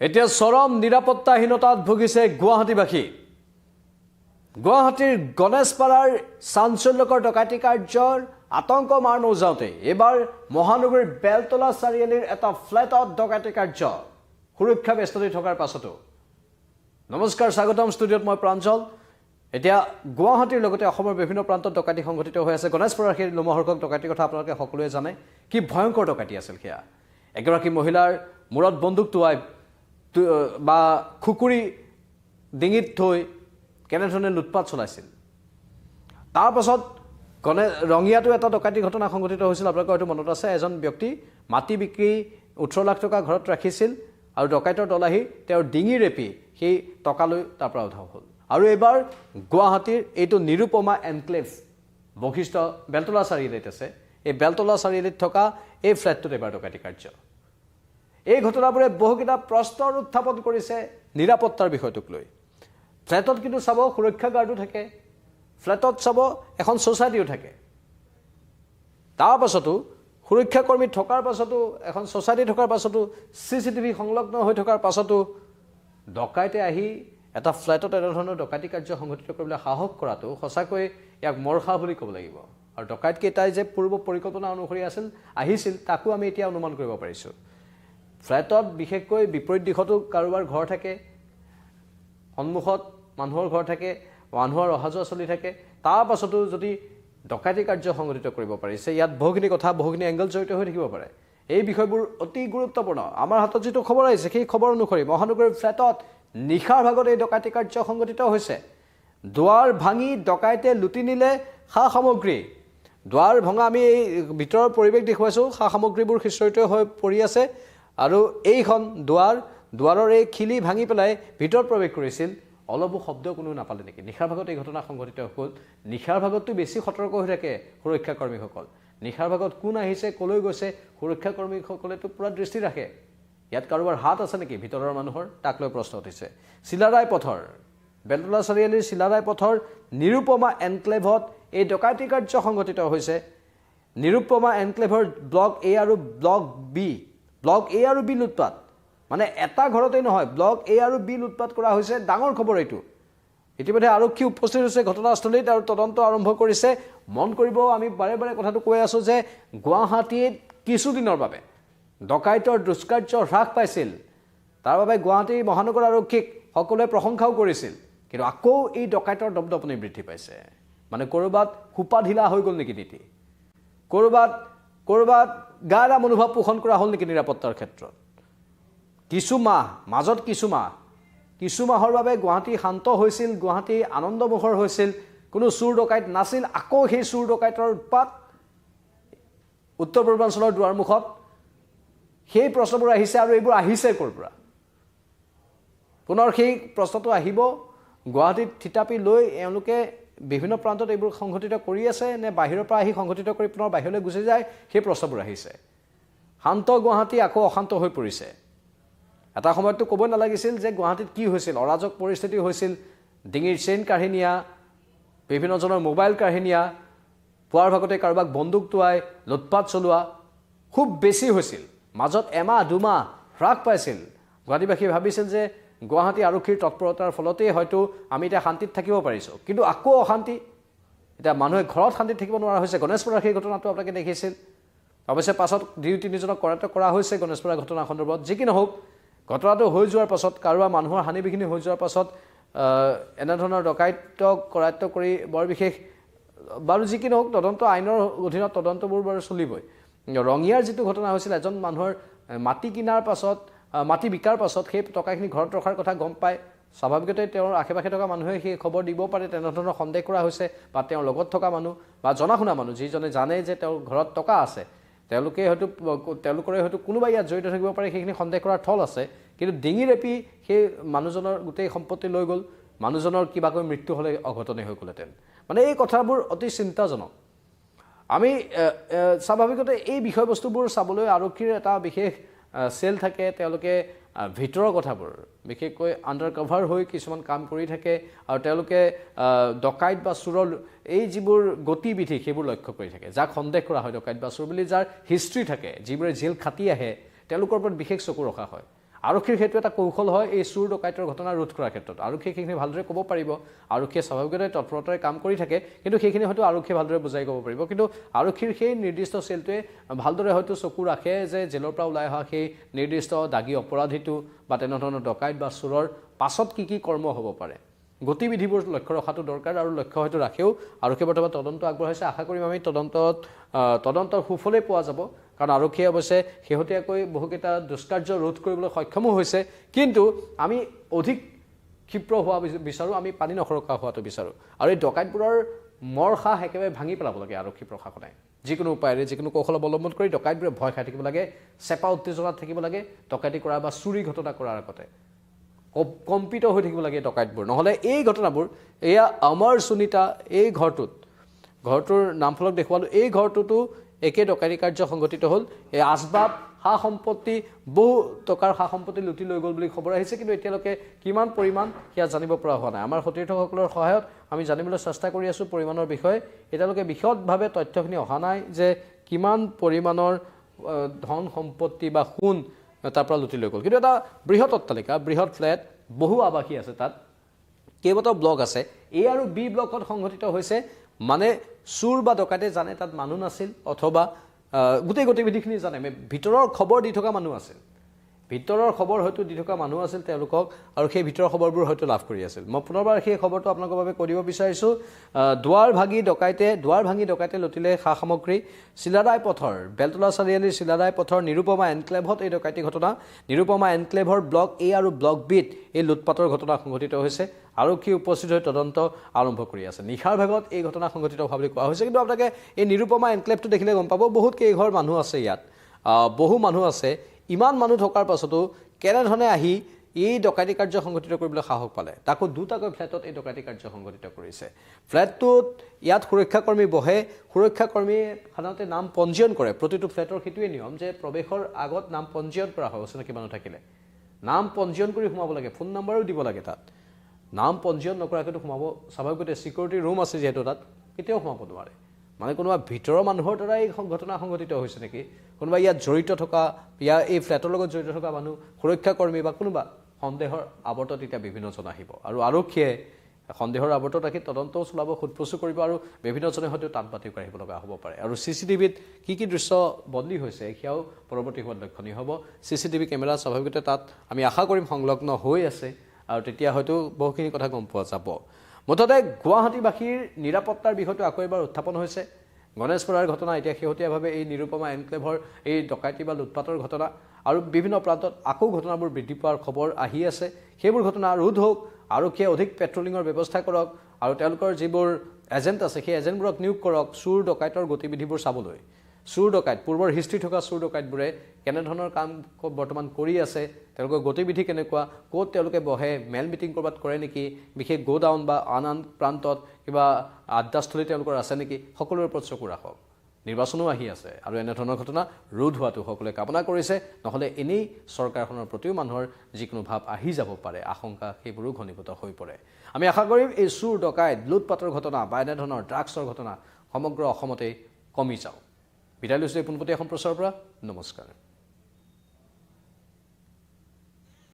এতিয়া চৰম নিৰাপত্তাহীনতাত ভুগিছে গুৱাহাটীবাসী। গুৱাহাটীৰ গণেশপাৰাৰ চাঞ্চল্যকৰ ডকাইতি কাৰ্যৰ আতংক মাৰ নৌজাওঁতে এইবাৰ মহানগৰীৰ বেলতলা চাৰিআলিৰ এটা ফ্লেটত ডকাইতি কাৰ্য সুৰক্ষা বেষ্টনী থকাৰ পাছতো। নমস্কাৰ, স্বাগতম ষ্টুডিঅ'ত মই প্ৰাঞ্জল। এতিয়া গুৱাহাটীৰ লগতে অসমৰ বিভিন্ন প্ৰান্তত ডকাইতি সংঘটিত হৈ আছে। গণেশপাৰাৰ সেই লোমহৰ্ষক ডকাইতিৰ কথা আপোনালোকে সকলোৱে জানে। কি ভয়ংকৰ ডকাইতি আছিল সেয়া। এগৰাকী মহিলাৰ মূৰত বন্দুক টোৱাই বা খুকুৰি ডিঙিত থৈ কেনেধৰণে লুটপাত চলাইছিল। তাৰ পাছত ৰঙিয়াতো এটা ডকাইতি ঘটনা সংঘটিত হৈছিল। আপোনালোকৰ হয়তো মনত আছে, এজন ব্যক্তি মাটি বিক্ৰী 18 লাখ টকা ঘৰত ৰাখিছিল আৰু ডকাইতৰ দল আহি তেওঁৰ ডিঙি ৰেপি সেই টকালৈ তাৰ পৰা উধাও হ'ল। আৰু এইবাৰ গুৱাহাটীৰ এইটো নিৰুপমা এনক্লেভ বশিষ্ঠ বেলতলা চাৰিআলিত আছে। এই বেলতলা চাৰিআলিত থকা এই ফ্লেটটোত এইবাৰ ডকাইতি কাৰ্য। এই ঘটনাবোৰে বহুকেইটা প্ৰশ্নৰ উত্থাপন কৰিছে নিৰাপত্তাৰ বিষয়টোক লৈ। ফ্লেটত কিন্তু চাব সুৰক্ষা গাৰ্ডো থাকে, ফ্লেটত চাব এখন ছ'চাইটিও থাকে। তাৰ পাছতো সুৰক্ষাকৰ্মী থকাৰ পাছতো, এখন ছ'চাইটি থকাৰ পাছতো, CCTV সংলগ্ন হৈ থকাৰ পাছতো ডকাইতে আহি এটা ফ্লেটত এনেধৰণৰ ডকাইতি কাৰ্য সংঘটিত কৰিবলৈ সাহস কৰাটো সঁচাকৈ ইয়াক মৰখা বুলি ক'ব লাগিব। আৰু ডকাইতকেইটাই যে পূৰ্ব পৰিকল্পনা অনুসৰি আহিছিল তাকো আমি এতিয়া অনুমান কৰিব পাৰিছোঁ। ফ্লেটত বিশেষকৈ বিপৰীত দিশতো কাৰোবাৰ ঘৰ থাকে, সন্মুখত মানুহৰ ঘৰ থাকে, মানুহৰ অহা যোৱা চলি থাকে। তাৰ পাছতো যদি ডকাইতি কাৰ্য সংঘটিত কৰিব পাৰিছে, ইয়াত বহুখিনি কথা, বহুখিনি এংগল জড়িত হৈ থাকিব পাৰে। এই বিষয়বোৰ অতি গুৰুত্বপূৰ্ণ। আমাৰ হাতত যিটো খবৰ আহিছে সেই খবৰ অনুসৰি মহানগৰীৰ ফ্লেটত নিশাৰ ভাগত এই ডকাইতি কাৰ্য সংঘটিত হৈছে। দুৱাৰ ভাঙি ডকাইতে লুটি নিলে সা সামগ্ৰী। দুৱাৰ ভঙা, আমি এই ভিতৰৰ পৰিৱেশ দেখুৱাইছোঁ, সা সামগ্ৰীবোৰ সিঁচৰিত হৈ পৰি আছে। আৰু এইখন দুৱাৰৰ এই খিলি ভাঙি পেলাই ভিতৰত প্ৰৱেশ কৰিছিল। অলপো শব্দ কোনো নাপালে নেকি? নিশাৰ ভাগত এই ঘটনা সংঘটিত হ'ল। নিশাৰ ভাগততো বেছি সতৰ্ক হৈ থাকে সুৰক্ষাকৰ্মীসকল। নিশাৰ ভাগত কোন আহিছে, ক'লৈ গৈছে, সুৰক্ষাকৰ্মীসকলেতো পূৰা দৃষ্টি ৰাখে। ইয়াত কাৰোবাৰ হাত আছে নেকি ভিতৰৰ মানুহৰ, তাক লৈ প্ৰশ্ন উঠিছে। চিলাৰায় পথৰ, বেলতলা চাৰিআলিৰ চিলাৰায় পথৰ নিৰুপমা এনক্লেভত এই ডকাইতি কাৰ্য সংঘটিত হৈছে। নিৰুপমা এনক্লেভৰ ব্লক A আৰু ব্লক B, ব্লক A আৰু B লুটপাত। মানে এটা ঘৰতেই নহয়, ব্লক A আৰু B লুটপাত কৰা হৈছে। ডাঙৰ খবৰ এইটো। ইতিমধ্যে আৰক্ষী উপস্থিত হৈছে ঘটনাস্থলীত আৰু তদন্ত আৰম্ভ কৰিছে। মন কৰিব, আমি বাৰে বাৰে কথাটো কৈ আছোঁ যে গুৱাহাটীত কিছুদিনৰ বাবে ডকাইতৰ দুষ্কাৰ্য হ্ৰাস পাইছিল। তাৰ বাবে গুৱাহাটী মহানগৰ আৰক্ষীক সকলোৱে প্ৰশংসাও কৰিছিল। কিন্তু আকৌ এই ডকাইতৰ দপদপনি বৃদ্ধি পাইছে। মানে ক'ৰবাত সোপা ঢিলা হৈ গ'ল নেকি নীতি? ক'ৰবাত গা এৰা মনোভাৱ পোষণ কৰা হ'ল নেকি নিৰাপত্তাৰ ক্ষেত্ৰত? কিছু মাহৰ বাবে গুৱাহাটী শান্ত হৈছিল, গুৱাহাটী আনন্দমুখৰ হৈছিল, কোনো চুৰ ডকাইত নাছিল। আকৌ সেই চুৰ ডকাইতৰ উৎপাত উত্তৰ পূৰ্বাঞ্চলৰ দুৱাৰমুখত। সেই প্ৰশ্নবোৰ আহিছে, আৰু এইবোৰ আহিছে ক'ৰ পৰা? পুনৰ সেই প্ৰশ্নটো আহিব। গুৱাহাটীত থিতাপি লৈ এওঁলোকে বিভিন্ন প্ৰান্তত এইবোৰ সংঘটিত কৰি আছে, নে বাহিৰৰ পৰা আহি সংঘটিত কৰি পুনৰ বাহিৰলৈ গুচি যায়? সেই প্ৰশ্নবোৰ আহিছে। শান্ত গুৱাহাটী আকৌ অশান্ত হৈ পৰিছে। এটা সময়ততো ক'বই নালাগিছিল যে গুৱাহাটীত কি হৈছিল, অৰাজক পৰিস্থিতি হৈছিল। ডিঙিৰ চেইন কাঢ়ি নিয়া, বিভিন্নজনৰ মোবাইল কাঢ়ি নিয়া, পুৱাৰ ভাগতে কাৰোবাক বন্দুক টোৱাই লুটপাত চলোৱা খুব বেছি হৈছিল। মাজত এমাহ দুমাহ হ্ৰাস পাইছিল। গুৱাহাটীবাসীয়ে ভাবিছিল যে গুৱাহাটী আৰক্ষীৰ তৎপৰতাৰ ফলতেই হয়তো আমি এতিয়া শান্তিত থাকিব পাৰিছোঁ। কিন্তু আকৌ অশান্তি। এতিয়া মানুহে ঘৰত শান্তিত থাকিব নোৱাৰা হৈছে। গণেশপাৰাৰ সেই ঘটনাটো আপোনালোকে দেখিছিল। অৱশ্যে পাছত 2-3জনক কৰায়ত্ব কৰা হৈছে গণেশপাৰাৰ ঘটনা সন্দৰ্ভত। যি কি নহওক, ঘটনাটো হৈ যোৱাৰ পাছত, কাৰোবাৰ মানুহৰ হানি বিঘিনি হৈ যোৱাৰ পাছত এনেধৰণৰ ডকাইতক কৰায়ত্ব কৰি বৰ বিশেষ বাৰু যি কি নহওক, তদন্ত আইনৰ অধীনত তদন্তবোৰ বাৰু চলিবই। ৰঙিয়াৰ যিটো ঘটনা হৈছিল, এজন মানুহৰ মাটি কিনাৰ পাছত, মাটি বিকাৰ পাছত সেই টকাখিনি ঘৰত ৰখাৰ কথা গম পায়। স্বাভাৱিকতে তেওঁৰ আশে পাশে থকা মানুহে সেই খবৰ দিব পাৰে, তেনেধৰণৰ সন্দেহ কৰা হৈছে। বা তেওঁৰ লগত থকা মানুহ বা জনা শুনা মানুহ, যিজনে জানে যে তেওঁৰ ঘৰত টকা আছে, তেওঁলোকৰে হয়তো কোনোবা ইয়াত জড়িত থাকিব পাৰে, সেইখিনি সন্দেহ কৰাৰ থল আছে। কিন্তু ডিঙি ৰেপি সেই মানুহজনৰ গোটেই সম্পত্তি লৈ গ'ল। মানুহজনৰ কিবাকৈ মৃত্যু হ'লে অঘটনে হৈ গ'লহেঁতেন। মানে এই কথাবোৰ অতি চিন্তাজনক। আমি স্বাভাৱিকতে এই বিষয়বস্তুবোৰ চাবলৈ আৰক্ষীৰ এটা বিশেষ চেল থাকে। তেওঁলোকে ভিতৰৰ কথাবোৰ বিশেষকৈ আণ্ডাৰ কভাৰ হৈ কিছুমান কাম কৰি থাকে। আৰু তেওঁলোকে ডকাইত বা চোৰৰ এই যিবোৰ গতিবিধি সেইবোৰ লক্ষ্য কৰি থাকে। যাক সন্দেহ কৰা হয় ডকাইত বা চোৰ বুলি, যাৰ হিষ্ট্ৰী থাকে, যিবোৰে জেল খাটি আহে, তেওঁলোকৰ ওপৰত বিশেষ চকু ৰখা হয়। আৰক্ষীৰ সেইটো এটা কৌশল হয় এই চুৰ ডকাইতৰ ঘটনা ৰোধ কৰাৰ ক্ষেত্ৰত আৰক্ষীয়ে সেইখিনি ভালদৰে ক'ব পাৰিব আৰক্ষীয়ে স্বাভাৱিকতে তৎপৰতাৰে কাম কৰি থাকে কিন্তু সেইখিনি হয়তো আৰক্ষীয়ে ভালদৰে বুজাই ক'ব পাৰিব কিন্তু আৰক্ষীৰ সেই নিৰ্দিষ্ট চেলটোৱে ভালদৰে হয়তো চকু ৰাখে যে জেলৰ পৰা ওলাই অহা সেই নিৰ্দিষ্ট দাগী অপৰাধীটো বা তেনেধৰণৰ ডকাইত বা চোৰৰ পাছত কি কৰ্ম হ'ব পাৰে গতিবিধিবোৰ লক্ষ্য ৰখাটো দৰকাৰ আৰু লক্ষ্য হয়তো ৰাখেও আৰক্ষীয়ে বৰ্তমান তদন্ত আগবঢ়াইছে আশা কৰিম আমি তদন্তৰ সুফলেই পোৱা যাব কাৰণ আৰক্ষীয়ে অৱশ্যে শেহতীয়াকৈ বহুকেইটা দুষ্কাৰ্য ৰোধ কৰিবলৈ সক্ষমো হৈছে কিন্তু আমি অধিক ক্ষিপ্ৰ হোৱা বিচাৰোঁ আমি পানী নসৰকা হোৱাটো বিচাৰোঁ আৰু এই ডকাইতবোৰৰ মৰসাহ একেবাৰে ভাঙি পেলাব লাগে আৰক্ষী প্ৰশাসনে যিকোনো উপায়েৰে যিকোনো কৌশল অৱলম্বন কৰি ডকাইতবোৰে ভয় খাই থাকিব লাগে চেপা উত্তেজনাত থাকিব লাগে ডকাইতি কৰা বা চুৰি ঘটনা কৰাৰ আগতে কম্পিত হৈ থাকিব লাগে ডকাইতবোৰ নহ'লে এই ঘটনাবোৰ এয়া আমাৰ সুনীতা এই ঘৰটোৰ নামফলক দেখুৱালোঁ এই ঘৰটোতো একে ডকাইতি কাৰ্য সংঘটিত হ'ল এই আচবাব সা সম্পত্তি বহু টকাৰ সা সম্পত্তি লুটি লৈ গ'ল বুলি খবৰ আহিছে কিন্তু এতিয়ালৈকে কিমান পৰিমাণ সেয়া জানিব পৰা হোৱা নাই আমাৰ সতীৰ্থসকলৰ সহায়ত আমি জানিবলৈ চেষ্টা কৰি আছোঁ পৰিমাণৰ বিষয়ে এতিয়ালৈকে বিশদভাৱে তথ্যখিনি অহা নাই যে কিমান পৰিমাণৰ ধন সম্পত্তি বা সোণ তাৰ পৰা লুটি লৈ গ'ল কিন্তু এটা বৃহৎ অট্টালিকা বৃহৎ ফ্লেট বহু আৱাসী আছে তাত কেইবাটাও ব্লক আছে এ আৰু বি ব্লকত সংঘটিত হৈছে মানে চুৰ বা ডকাইতে জানে তাত মানুহ নাছিল অথবা গোটেই গতিবিধিখিনি জানে ভিতৰৰ খবৰ দি থকা মানুহ আছিল ভিতৰৰ খবৰ হয়তো দি থকা মানুহ আছিল তেওঁলোকক আৰু সেই ভিতৰৰ খবৰবোৰ হয়তো লাভ কৰি আছিল মই পুনৰবাৰ সেই খবৰটো আপোনালোকৰ বাবে কৈ দিব বিচাৰিছোঁ দুৱাৰ ভাঙি ডকাইতে লুটিলে সা সামগ্ৰী চিলাৰায় পথৰ বেলতলা চাৰিআলিৰ চিলাৰায় পথৰ নিৰুপমা এনক্লেভত এই ডকাইতি ঘটনা নিৰুপমা এনক্লেভৰ ব্লক এ আৰু ব্লক বিত এই লুটপাটৰ ঘটনা সংঘটিত হৈছে আৰক্ষী উপস্থিত হৈ তদন্ত আৰম্ভ কৰি আছে নিশাৰ ভাগত এই ঘটনা সংঘটিত হোৱা বুলি কোৱা হৈছে কিন্তু আপোনালোকে এই নিৰুপমা এনক্লেভটো দেখিলে গম পাব বহুত কেইঘৰ মানুহ আছে ইয়াত বহু মানুহ আছে ইমান মানুহ থকাৰ পাছতো কেনেধৰণে আহি এই ডকাইতি কাৰ্য সংঘটিত কৰিবলৈ সাহস পালে তাকো দুটাকৈ ফ্লেটত এই ডকাইতি কাৰ্য সংঘটিত কৰিছে ফ্লেটটোত ইয়াত সুৰক্ষাকৰ্মী বহে সুৰক্ষাকৰ্মীয়ে সাধাৰণতে নাম পঞ্জীয়ন কৰে প্ৰতিটো ফ্লেটৰ সেইটোৱে নিয়ম যে প্ৰৱেশৰ আগত নাম পঞ্জীয়ন কৰা হয় অচিনাকি মানুহ থাকিলে নাম পঞ্জীয়ন কৰি সোমাব লাগে ফোন নম্বৰো দিব লাগে তাত নাম পঞ্জীয়ন নকৰাকৈতো সোমাব স্বাভাৱিকতে ছিকিউৰিটি ৰুম আছে যিহেতু তাত কেতিয়াও সোমাব নোৱাৰে মানে কোনোবা ভিতৰৰ মানুহৰ দ্বাৰা এই ঘটনা সংঘটিত হৈছে নেকি কোনোবা ইয়াত জড়িত থকা এই ফ্লেটৰ লগত জড়িত থকা মানুহ সুৰক্ষাকৰ্মী বা কোনোবা সন্দেহৰ আৱৰ্তত এতিয়া বিভিন্নজন আহিব আৰু আৰক্ষীয়ে সন্দেহৰ আৱৰ্তত ৰাখি তদন্তও চলাব সোধপোছো কৰিব আৰু বিভিন্নজনে হয়তো তাত বাতি আহিব লগা হ'ব পাৰে আৰু চিচিটিভিত কি দৃশ্য বদলি হৈছে সেয়াও পৰৱৰ্তী সময়ত লক্ষণীয় হ'ব চিচিটিভি কেমেৰা স্বাভাৱিকতে তাত আমি আশা কৰিম সংলগ্ন হৈ আছে আৰু তেতিয়া হয়তো বহুখিনি কথা গম পোৱা যাব মুঠতে গুৱাহাটীবাসীৰ নিৰাপত্তাৰ বিষয়টো আকৌ এবাৰ উত্থাপন হৈছে গণেশপুৰৰ ঘটনা এতিয়া শেহতীয়াভাৱে এই নিৰুপমা এনক্লেভৰ এই ডকাইতি বা লুটপাটৰ ঘটনা আৰু বিভিন্ন প্ৰান্তত আকৌ ঘটনাবোৰ বৃদ্ধি পোৱাৰ খবৰ আহি আছে সেইবোৰ ঘটনা ৰোধ হওক আৰক্ষীয়ে অধিক পেট্ৰলিঙৰ ব্যৱস্থা কৰক আৰু তেওঁলোকৰ যিবোৰ এজেণ্ট আছে সেই এজেণ্টবোৰক নিয়োগ কৰক চুৰ ডকাইতৰ গতিবিধিবোৰ চাবলৈ চুৰ ডকাইত পূৰ্বৰ হিষ্ট্ৰী থকা চুৰ ডকাইতবোৰে কেনেধৰণৰ কাম বৰ্তমান কৰি আছে তেওঁলোকৰ গতিবিধি কেনেকুৱা ক'ত তেওঁলোকে বহে মেল মিটিং ক'ৰবাত কৰে নেকি বিশেষ গোডাউন বা আন প্ৰান্তত কিবা আড্ডাস্থলী তেওঁলোকৰ আছে নেকি সকলোৰে ওপৰত চকু ৰাখক নিৰ্বাচনো আহি আছে আৰু এনেধৰণৰ ঘটনা ৰোধ হোৱাটো সকলোৱে কামনা কৰিছে নহ'লে এনেই চৰকাৰখনৰ প্ৰতিও মানুহৰ যিকোনো ভাৱ আহি যাব পাৰে আশংকা সেইবোৰো ঘনীভূত হৈ পৰে আমি আশা কৰিম এই চুৰ ডকাইত লুটপাটৰ ঘটনা বা এনেধৰণৰ ড্ৰাগছৰ ঘটনা সমগ্ৰ অসমতে কমি যাওক বিদায় লৈছোঁ এই পোনপটীয়া সম্প্ৰচাৰৰ পৰা নমস্কাৰ